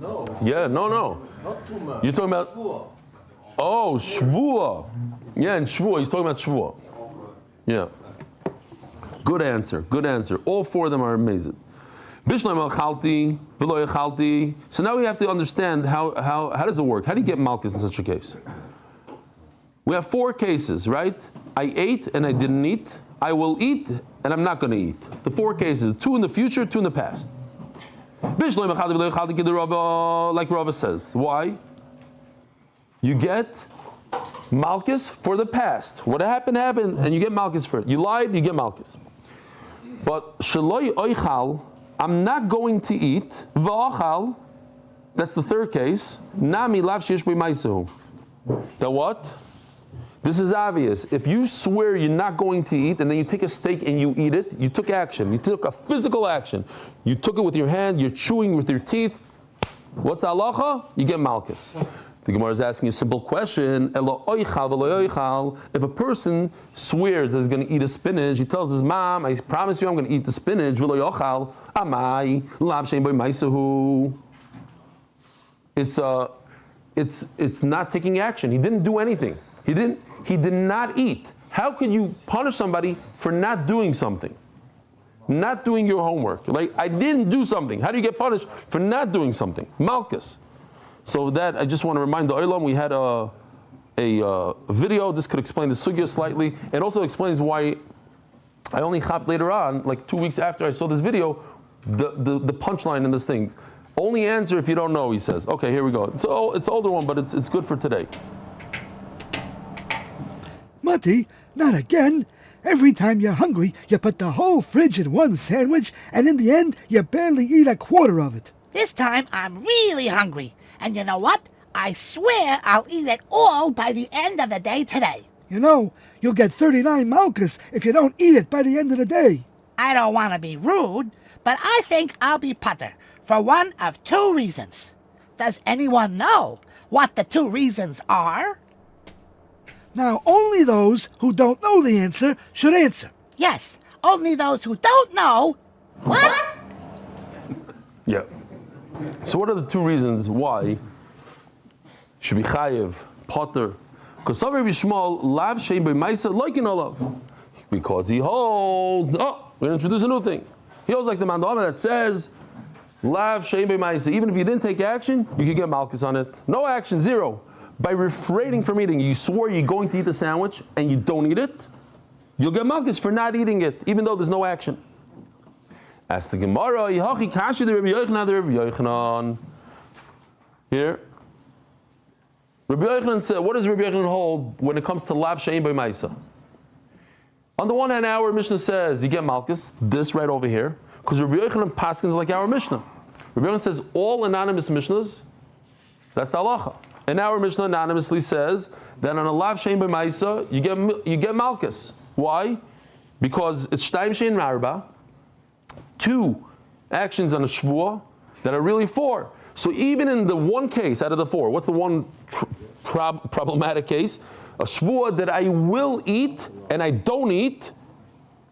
No. Yeah, no. Not too much. You're talking about. Oh, Shevuos. Yeah, and Shevuos. He's talking about Shevuos. Yeah. Good answer. All four of them are amazing. So now we have to understand how does it work? How do you get malchus in such a case? We have four cases, right? I ate and I didn't eat. I will eat and I'm not going to eat. The four cases, two in the future, two in the past. Like Rava says. Why? You get malchus for the past. What happened, and you get malchus for it. You lied, you get malchus. But lchol, I'm not going to eat. V'achal, that's the third case. Nami lav sheish b'maisahu. The what? This is obvious. If you swear you're not going to eat and then you take a steak and you eat it, you took action. You took a physical action. You took it with your hand, you're chewing with your teeth. What's the halacha? You get malchus. The Gemara is asking a simple question. If a person swears that he's going to eat a spinach, he tells his mom, I promise you I'm going to eat the spinach. It's not taking action. He didn't do anything. He did not eat. How could you punish somebody for not doing something? Not doing your homework. Like, I didn't do something. How do you get punished for not doing something? Malchus. So that, I just want to remind the Olam, we had a video. This could explain the sugya slightly. It also explains why I only hopped later on, like 2 weeks after I saw this video, the punchline in this thing. Only answer if you don't know, he says. Okay, here we go. It's an older one, but it's good for today. Mati, not again. Every time you're hungry, you put the whole fridge in one sandwich, and in the end, you barely eat a quarter of it. This time, I'm really hungry. And you know what? I swear I'll eat it all by the end of the day today. You know, you'll get 39 malchus if you don't eat it by the end of the day. I don't want to be rude, but I think I'll be putter for one of two reasons. Does anyone know what the two reasons are? Now, only those who don't know the answer should answer. Yes, only those who don't know. What? Yeah. So what are the two reasons why should be chayev, potter? Because some Rabbi Shmuel lav shein b'maisa like in olav. Because he holds. Oh, we're going to introduce a new thing. He holds like the mandama that says lav shein b'maisa. Even if you didn't take action, you could get malchus on it. No action, zero. By refraining from eating, you swore you're going to eat the sandwich and you don't eat it, you'll get malchus for not eating it, even though there's no action. Ask the Gemara, Yihachi Kashi the Rabbi Yochanan. Here. Rabbi Yochanan said, what does Rabbi Yochanan hold when it comes to lav shein b'maisa? On the one hand, our Mishnah says you get malchus, this right over here, because Rabbi Yochanan paskins like our Mishnah. Rabbi Yochanan says all anonymous Mishnahs, that's the halacha. And our Mishnah anonymously says that on a lav shein b'maisa you get malchus. Why? Because it's shtayim shein marba, two actions on a shvuah that are really four. So even in the one case out of the four, what's the one problematic case? A shvuah that I will eat and I don't eat,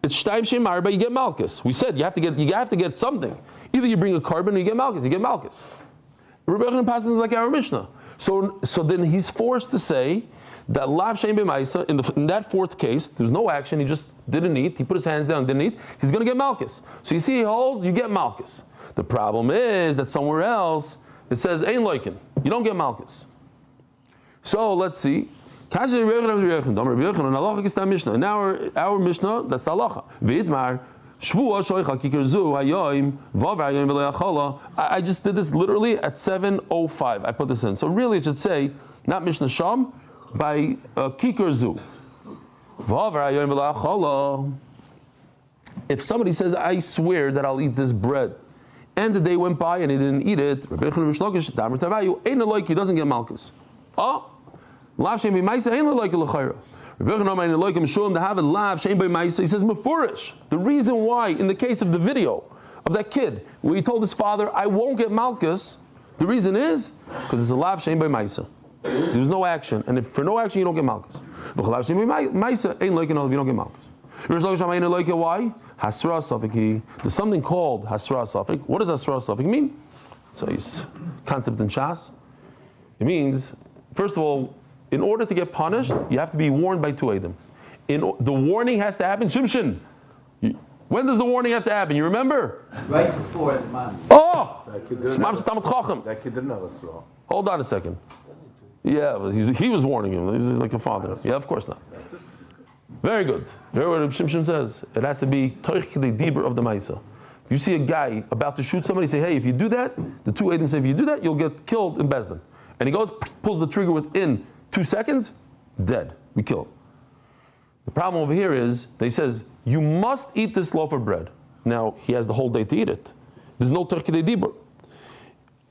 it's shtayim shein marba, you get malchus. We said you have to get something. Either you bring a carbon or you get malchus. Rabbi Yochanan passes like our Mishnah. So then he's forced to say that lav shein b'maisa, in that fourth case, there's no action, he just didn't eat, he put his hands down and didn't eat, he's going to get malchus. So you see, he holds, you get malchus. The problem is that somewhere else, it says Ein Loikin. You don't get Malkus. So let's see. In our Mishnah, that's the halacha. I just did this literally at 7:05. I put this in. So really it should say, not Mishnah Sham, by Kikar Zu. If somebody says, I swear that I'll eat this bread, and the day went by and he didn't eat it, he doesn't get Malkus. Oh, Lav Shem B'Maisa ain't like a lchol. Rebbe Eli like him show him to have a lav Shem B'Maisa. He says mefurish. The reason why, in the case of the video of that kid, where he told his father, "I won't get Malkus," the reason is because it's a lav Shem B'Maisa. There's no action, and if for no action you don't get Malkus. Lav Shem B'Maisa ain't like another. You don't get Malkus. Why? Hasra Safiki. There's something called Hasra Safik. What does Hasra Safik mean? So it's concept in Shas. It means, first of all, in order to get punished, you have to be warned by two Eidim. The warning has to happen. Shimshin, when does the warning have to happen? You remember? Right before the Mas. Oh! That kid didn't have a straw. Hold on a second. Yeah, he was warning him. He's like a father. Yeah, of course not. Very good. Very what Shimshin says. It has to be Toich the Dibur of the Maisa. You see a guy about to shoot somebody, say, hey, if you do that, the two Eidim say, if you do that, you'll get killed in Bezdin. And he goes, pulls the trigger within 2 seconds, dead. We kill him. The problem over here is, they says, you must eat this loaf of bread. Now, he has the whole day to eat it. There's no Toich the Dibur.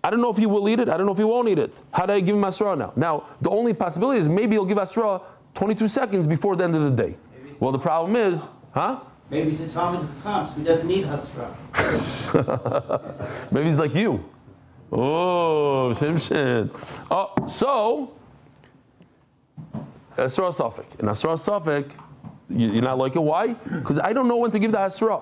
I don't know if he will eat it. I don't know if he won't eat it. How do I give him Asra now? Now, the only possibility is maybe he'll give Asra 22 seconds before the end of the day. Well, the problem is, Maybe since Talmud comes, he doesn't need Hasra. Maybe he's like you. Oh, Shimshin. Oh, so, Asra Safik. And Asra Safik, you're not like it. Why? Because I don't know when to give the Asra.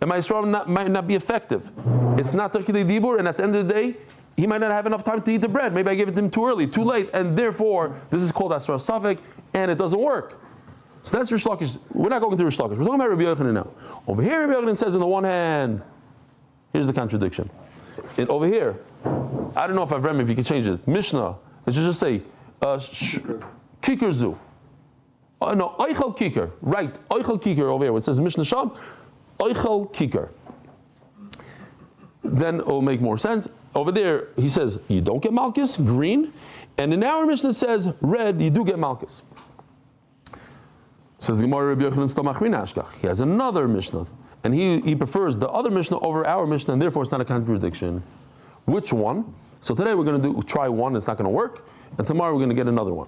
And my Asra might not be effective. It's not Turkey Dibur, and at the end of the day, he might not have enough time to eat the bread. Maybe I gave it to him too early, too late, and therefore, this is called Asra Safik, and it doesn't work. So that's Rish Lakish. We're not going to Rish Lakish. We're talking about Rabbi Yochanan now. Over here, Rabbi Yochanan says, on the one hand, here's the contradiction. Over here, I don't know if I've read it, if you can change it. Mishnah, it should just say, Kikar Zu. No, Eichel Kikar. Right, Eichel Kikar over here. It says Mishnah Sham, Eichel Kikar. Then it will make more sense. Over there, he says, you don't get Malkus, green. And in our Mishnah says, red, you do get Malkus. Says the Gemara, Rabbi Yochanan Stomach Rinashkach. He has another Mishnah. And he prefers the other Mishnah over our Mishnah, and therefore it's not a contradiction. Which one? So today we're going to try one, it's not going to work. And tomorrow we're going to get another one.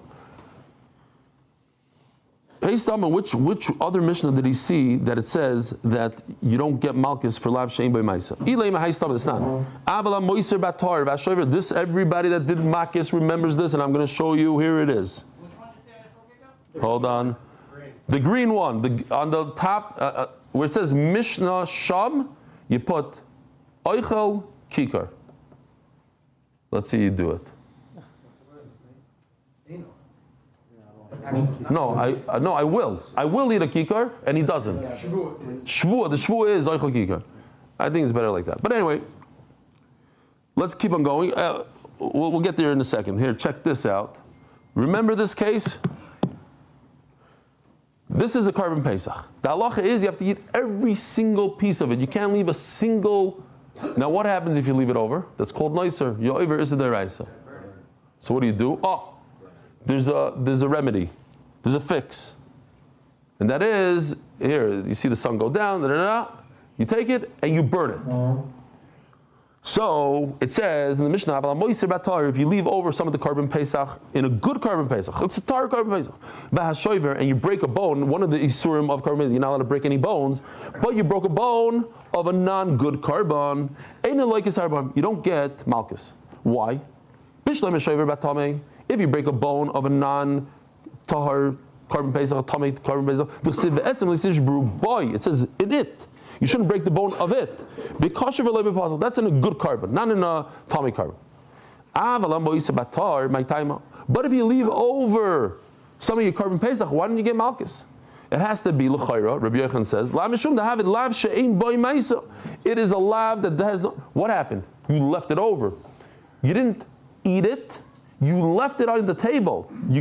Based on which other Mishnah did he see that it says that you don't get Malkus for Lav Shein B'Maisa? It's not. Avala Moiser Batar Vashover. This, everybody that did Malkus remembers this, and I'm going to show you. Here it is. Hold on. The green one, on the top, where it says Mishnah Sham, you put Eichel Kikar. Let's see you do it. No, I will. I will eat a kikar, and he doesn't. Shevuos. The Shevuos is Eichel Kikar. I think it's better like that. But anyway, let's keep on going. We'll get there in a second. Here, check this out. Remember this case? This is a carbon Pesach. The halacha is you have to eat every single piece of it. You can't leave a single. Now, what happens if you leave it over? That's called noiser. Yoiver is a deraisa. So what do you do? Oh, there's a remedy. There's a fix, and that is here. You see the sun go down. You take it and you burn it. So it says in the Mishnah, if you leave over some of the carbon Pesach in a good carbon Pesach, it's a tar carbon Pesach, and you break a bone, one of the isurim of carbon Pesach, you're not allowed to break any bones, but you broke a bone of a non-good carbon, you don't get Malkus. Why? If you break a bone of a non-tahar carbon Pesach, carbon Pesach, it says in it. You shouldn't break the bone of it. Because that's in a good carbon, not in a tummy carbon. But if you leave over some of your carbon Pesach, why don't you get Malkus? It has to be lchol. Rabbi Yochanan says, it is a lav that has no. What happened? You left it over. You didn't eat it. You left it on the table. You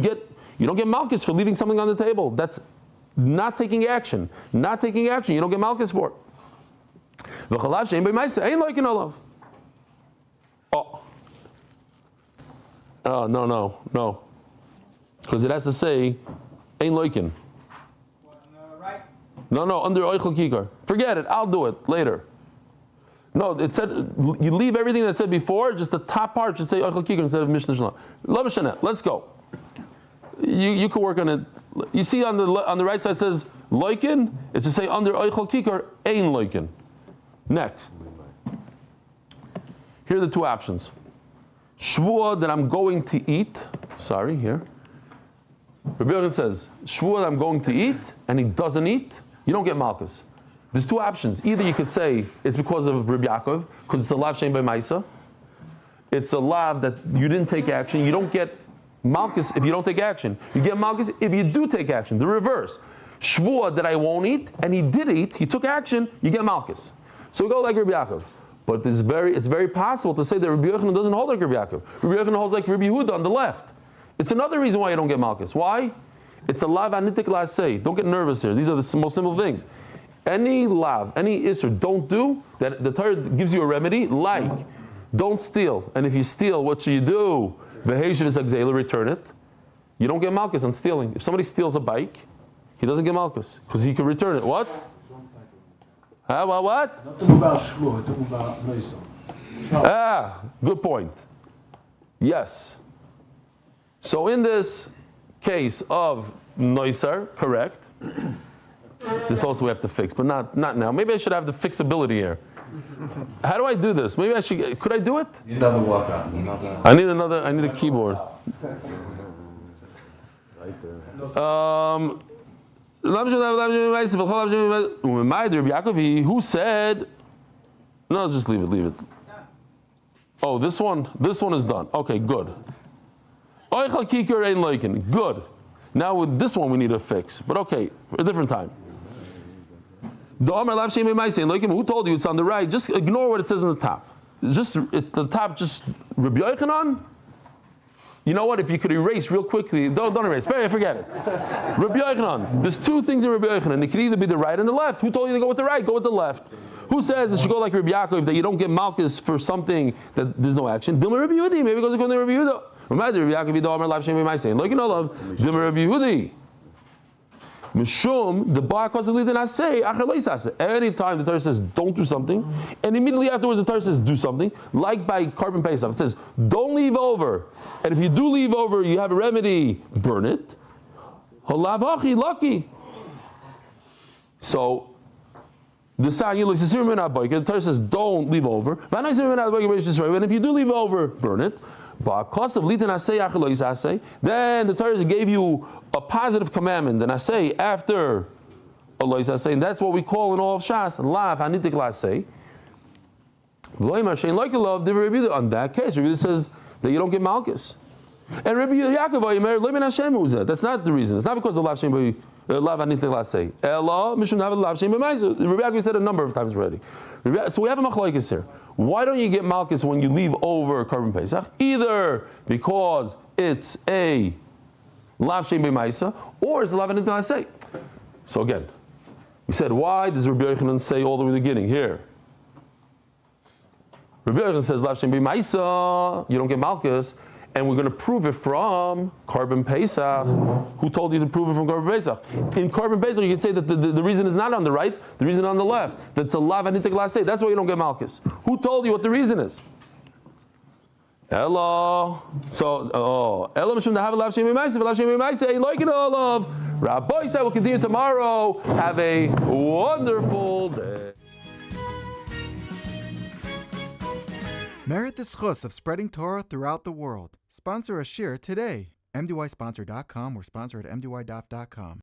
don't get malchus for leaving something on the table. That's not taking action. Not taking action. You don't get malchus for it. V'chalav she'ein b'maisa ein loikin olav. Oh, no. Because it has to say ein loikin. Right? No, under oichel kikar. Forget it. I'll do it later. No, it said you leave everything that said before. Just the top part should say oichel kikar instead of mishnah shalom. Lo mishnah. Let's go. You can work on it. You see on the right side it says loikin. It should say under oichel kikar ein loikin. Next. Here are the two options. Shevuah that I'm going to eat. Sorry, here. Reb Eli says Shevuah that I'm going to eat, and he doesn't eat. You don't get malchus. There's two options. Either you could say it's because of Reb Yaakov, because it's a lav shein b'maisa. It's a lav that you didn't take action. You don't get malchus if you don't take action. You get malchus if you do take action. The reverse. Shevuah that I won't eat, and he did eat. He took action. You get malchus. So we go like Reb Yaakov. But it's very possible to say that Rabbi Yochanan doesn't hold like Rabbi Yaakov. Rabbi Yochanan holds like Rabbi Yehuda on the left. It's another reason why you don't get malchus. Why? It's a lav anitik lasei. Don't get nervous here. These are the most simple things. Any lav, any isser, don't do, that the Torah gives you a remedy, like, don't steal. And if you steal, what should you do? V'heishiv is exela, return it. You don't get malchus on stealing. If somebody steals a bike, he doesn't get malchus, because he can return it. What? What? Not talking about Shevuah, talking about Nissim. Good point. Yes. So in this case of Noiser, correct. This also we have to fix, but not now. Maybe I should have the fixability here. How do I do this? Maybe I should. Could I do it? You need another walkout. I need a keyboard. Who said? No, just leave it. Oh, this one is done. Okay, good. Good. Now with this one we need a fix, but okay, a different time. Who told you it's on the right? Just ignore what it says on the top. It's the top. Just Rabbi Yochanan. You know what? If you could erase real quickly, don't erase. Forget it. Rabbi Yochanan. There's two things in Rabbi Yochanan. It could either be the right and the left. Who told you to go with the right? Go with the left. Who says it should go like Rabbi Yaakov, that you don't get malchus for something that there's no action? Dilma Rabbi Yehudi. Maybe it goes according to Rabbi Yehuda. Remember, Rabbi Yaakov Yidol Amar Lav Shem B'Maisei. Like you know, love Dilma Rabbi Yehudi. Mishum the bar constantly did not say anytime the Torah says don't do something, and immediately afterwards the Torah says do something, like by Carbon Pesach. It says don't leave over, and if you do leave over, you have a remedy, burn it. Halav lucky. So the Torah says don't leave over, and if you do leave over, burn it. Then the Torah gave you a positive commandment, and I say after Allah is saying that's what we call in all of Shas lav hanitik lasei. On that case, Rabbi says that you don't get malchus, and Rabbi Yaakov that's not the reason. It's not because of lav hanitik lasei. Ella mishum lav shem b'maisa. Rabbi Yaakov said a number of times already. So we have a machlokes here. Why don't you get malchus when you leave over Carbon Pesach? Either because it's a lav shem b'maisa, or it's a lav hanitik lasei. So again, we said, why does Rabbi Yochanan say all the way to the beginning? Here. Rabbi Yochanan says, lav shem b'maisa, you don't get malchus, and we're going to prove it from Carbon Pesach. Who told you to prove it from Carbon Pesach? In Carbon Pesach, you can say that the reason is not on the right, the reason on the left. That's a lav hanitik lasei. That's why you don't get malchus. Who told you what the reason is? Hello. So, Ella mishum dahav lav shem b'maisa, v'lav shem b'maisa ain't like it all of. Rabbi said we'll continue tomorrow. Have a wonderful day. Merit the zchus of spreading Torah throughout the world. Sponsor a shir today. MDYsponsor.com or sponsor at MDYDaf.com.